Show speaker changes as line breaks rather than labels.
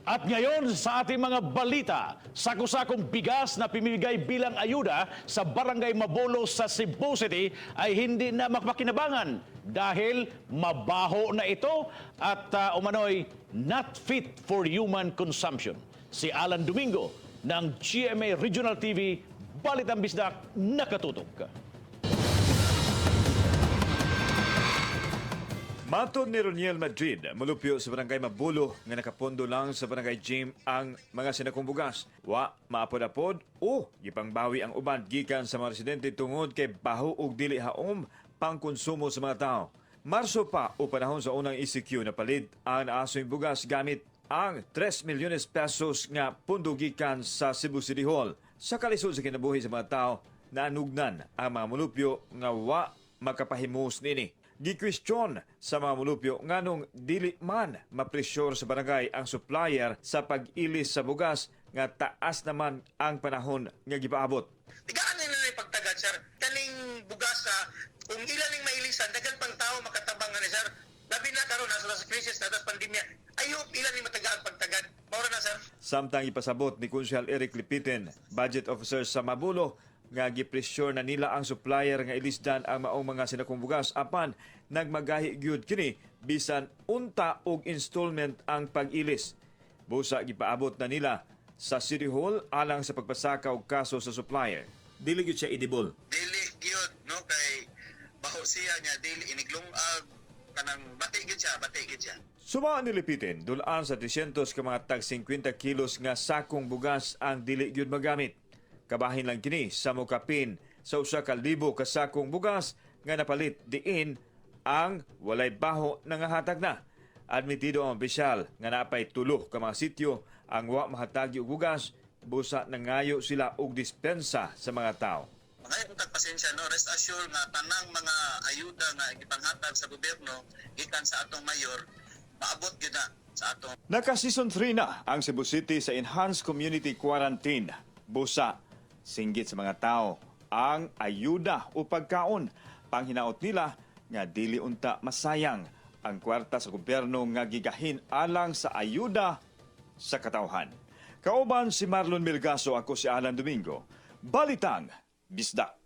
At ngayon sa ating mga balita, sako-sakong bigas na pimigay bilang ayuda sa Barangay Mabolo sa Cebu City ay hindi na makapakinabangan dahil mabaho na ito at umano'y not fit for human consumption. Si Alan Domingo ng GMA Regional TV, Balitang Bisdak, nakatutok.
Matod ni Roniel Madrid, mulupyo sa Barangay Mabulo nga nakapondo lang sa Barangay Jim ang mga sinakong bugas. Wa maapod-apod o gipangbawi ang uban gikan sa mga residente tungod kay baho ug dili haom pangkonsumo sa mga tao. Marso pa o panahon sa unang ECQ na palit ang naasoy bugas gamit ang 3 milyones pesos nga pundo gikan sa Cebu City Hall. Sa kalisod sa kinabuhi sa mga tao, naanugnan ang mga mulupyo nga wa makapahimos nini. Gikwestiyon sa mga mulupyo nganong dili man mapresyur sa barangay ang supplier sa pag-ilis sa bugas nga taas naman ang panahon nga gipaabot.
Tigaan nila yung pagtagad, sir. Kaning bugas kung ilan yung mailisan, dagan pang tao makatabang nga ni sir. Labi na karon nasa sa krisis na tas pandemya. Ayop ilan yung matagaan pagtagad. Maura na, sir.
Samtang ipasabot ni Konsyal Eric Lipitin, budget officer sa Mabulo, nga gipresyor na nila ang supplier nga ilisdan ang maong mga sinakong bugas apan nagmagahi gyud kini bisan unta og installment ang pag-ilis. Busa gipaabot na nila sa City Hall alang sa pagpasaka og kaso sa supplier. Dili gyud siya idibol.
Dili gyud no kay baho siya niya dili iniglungag kanang bati gyud siya.
Sumaan ni Lipitin, dulaan sa 300 ka mga tag 50 kilos nga sakong bugas ang dili gyud magamit. Kabahin lang kini sa mukapin sa usa ka libo ka sakong bugas nga napalit diin ang walay baho nga hatag na. Admitido ang opisyal nga napay tulo ka mga sityo ang wa mahatagi og bugas, busa nangayo sila og dispensa sa mga tao.
Mga kung tagpasensya, no, rest assured nga tanang mga ayuda nga ipanghatag sa gobyerno gikan sa atong mayor maabot gyud na sa atong.
Naka-season 3 na ang Cebu City sa Enhanced Community Quarantine. Busa singgit sa mga tao ang ayuda o pagkaon. Panghinaot nila nga dili unta masayang ang kwarta sa gobyerno nga gigahin alang sa ayuda sa katawhan. Kauban si Marlon Milgaso, ako si Alan Domingo. Balitang Bisdak.